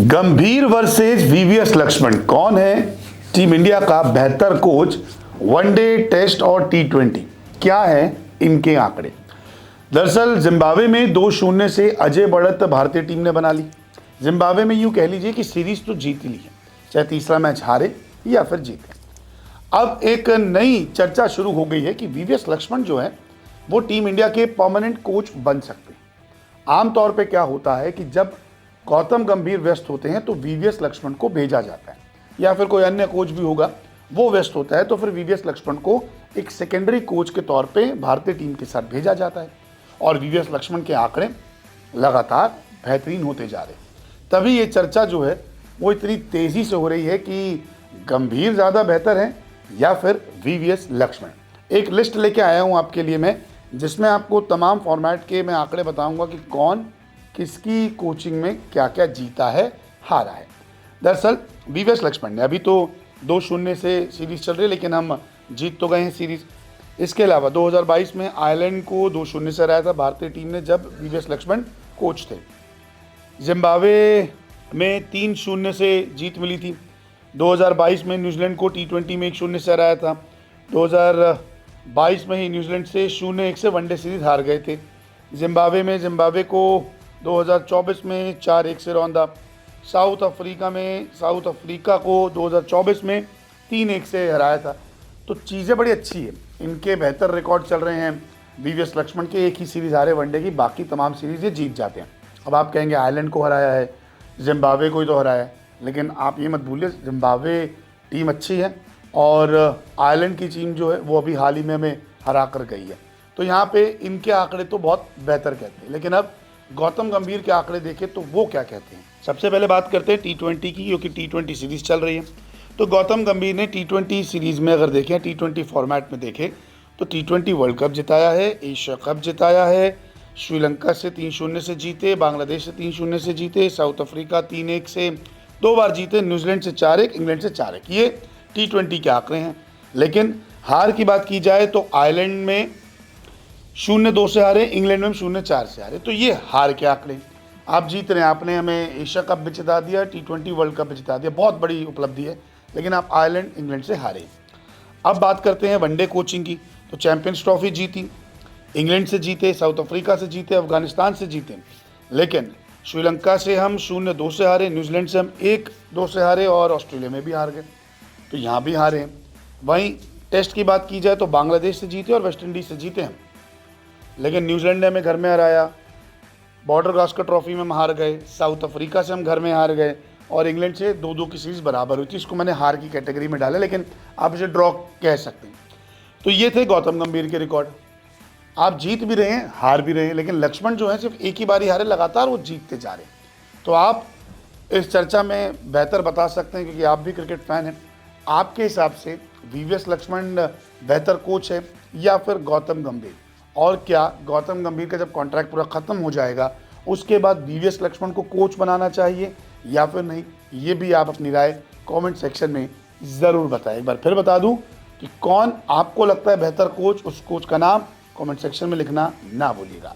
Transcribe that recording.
गंभीर versus VVS Lakshman, कौन है टीम इंडिया का बेहतर कोच वनडे, टेस्ट और टी20? क्या है इनके आंकड़े? दरअसल जिम्बाब्वे में 2-0 से अजय बढ़त भारतीय टीम ने बना ली। जिम्बाब्वे में यूं कह लीजिए कि सीरीज तो जीत ली है, चाहे तीसरा मैच हारे या फिर जीते। अब एक नई चर्चा शुरू हो गई है कि वीवीएस लक्ष्मण जो है वो टीम इंडिया के परमानेंट कोच बन सकते हैं। आमतौर पे क्या होता है कि जब गौतम गंभीर व्यस्त होते हैं तो वीवीएस लक्ष्मण को भेजा जाता है, या फिर कोई अन्य कोच भी होगा वो व्यस्त होता है तो फिर वीवीएस लक्ष्मण को एक सेकेंडरी कोच के तौर पे भारतीय टीम के साथ भेजा जाता है। और वीवीएस लक्ष्मण के आंकड़े लगातार बेहतरीन होते जा रहे हैं। तभी ये चर्चा जो है वो इतनी तेजी से हो रही है कि गंभीर ज़्यादा बेहतर है या फिर वीवीएस लक्ष्मण। एक लिस्ट लेके आया हूँ आपके लिए मैं, जिसमें आपको तमाम फॉर्मेट के मैं आंकड़े बताऊंगा कि कौन किसकी कोचिंग में क्या क्या जीता है, हारा है। दरअसल वीवीएस लक्ष्मण ने अभी तो 2-0 से सीरीज चल रही है, लेकिन हम जीत तो गए हैं सीरीज। इसके अलावा 2022 में आयरलैंड को 2-0 से हराया था भारतीय टीम ने, जब वीवीएस लक्ष्मण कोच थे। जिम्बाब्वे में 3-0 से जीत मिली थी। 2022 में न्यूजीलैंड को टी20 में 1-0 से हराया था। 2022 में ही न्यूजीलैंड से 0-1 से वनडे सीरीज हार गए थे। जिम्बाब्वे को 2024 में 4-1 से रौंदा। साउथ अफ्रीका को 2024 में 3-1 से हराया था। तो चीज़ें बड़ी अच्छी है, इनके बेहतर रिकॉर्ड चल रहे हैं। वीवीएस लक्ष्मण के एक ही सीरीज़ हारे वनडे की, बाकी तमाम सीरीज़ ये जीत जाते हैं। अब आप कहेंगे आयरलैंड को हराया है, जिम्बाब्वे को ही तो हराया है, लेकिन आप ये मत भूलिए जिम्बाब्वे टीम अच्छी है और आयरलैंड की टीम जो है वो अभी हाल ही में हमें हरा कर गई है। तो यहाँ पे इनके आंकड़े तो बहुत बेहतर कहते हैं। लेकिन अब गौतम गंभीर के आंकड़े देखें तो वो क्या कहते हैं। सबसे पहले बात करते हैं टी20 की, क्योंकि टी20 सीरीज़ चल रही है। तो गौतम गंभीर ने टी20 सीरीज़ में अगर देखें, टी20 फॉर्मेट में देखें तो टी20 वर्ल्ड कप जिताया है, एशिया कप जिताया है, श्रीलंका से 3-0 से जीते, बांग्लादेश से 3-0 से जीते, साउथ अफ्रीका 3-1 से 2 बार जीते, न्यूजीलैंड से 4-1, इंग्लैंड से 4-1। ये टी20 के आंकड़े हैं। लेकिन हार की बात की जाए तो आयरलैंड में 0-2 से हारे, इंग्लैंड में 0-4 से हारे। तो ये हार के आंकड़े। आप जीत रहे हैं, आपने हमें एशिया कप भी जिता दिया, टी20 वर्ल्ड कप भी जिता दिया, बहुत बड़ी उपलब्धि है, लेकिन आप आयरलैंड, इंग्लैंड से हारे। अब बात करते हैं वनडे कोचिंग की। तो चैंपियंस ट्रॉफी जीती, इंग्लैंड से जीते, साउथ अफ्रीका से जीते, अफगानिस्तान से जीते, लेकिन श्रीलंका से हम 0-2 से हारे, न्यूजीलैंड से हम 1-2 से हारे और ऑस्ट्रेलिया में भी हार गए, तो यहाँ भी हारे हैं। वहीं टेस्ट की बात की जाए तो बांग्लादेश से जीते और वेस्ट इंडीज़ से जीते हैं, लेकिन न्यूजीलैंड ने हमें घर में हराया, बॉर्डर गास्कर ट्रॉफी में हम हार गए, साउथ अफ्रीका से हम घर में हार गए और इंग्लैंड से 2-2 की सीरीज़ बराबर हुई थी। इसको मैंने हार की कैटेगरी में डाला, लेकिन आप इसे ड्रॉ कह सकते हैं। तो ये थे गौतम गंभीर के रिकॉर्ड। आप जीत भी रहे हैं, हार भी रहे हैं, लेकिन लक्ष्मण जो है सिर्फ एक ही बारी हारे, लगातार वो जीतते जा रहे हैं। तो आप इस चर्चा में बेहतर बता सकते हैं, क्योंकि आप भी क्रिकेट फैन हैं। आपके हिसाब से वीवीएस लक्ष्मण बेहतर कोच है या फिर गौतम गंभीर? और क्या गौतम गंभीर का जब कॉन्ट्रैक्ट पूरा ख़त्म हो जाएगा उसके बाद वीवीएस लक्ष्मण को कोच बनाना चाहिए या फिर नहीं? ये भी आप अपनी राय कमेंट सेक्शन में ज़रूर बताएं। एक बार फिर बता दूं कि कौन आपको लगता है बेहतर कोच, उस कोच का नाम कमेंट सेक्शन में लिखना ना भूलिएगा।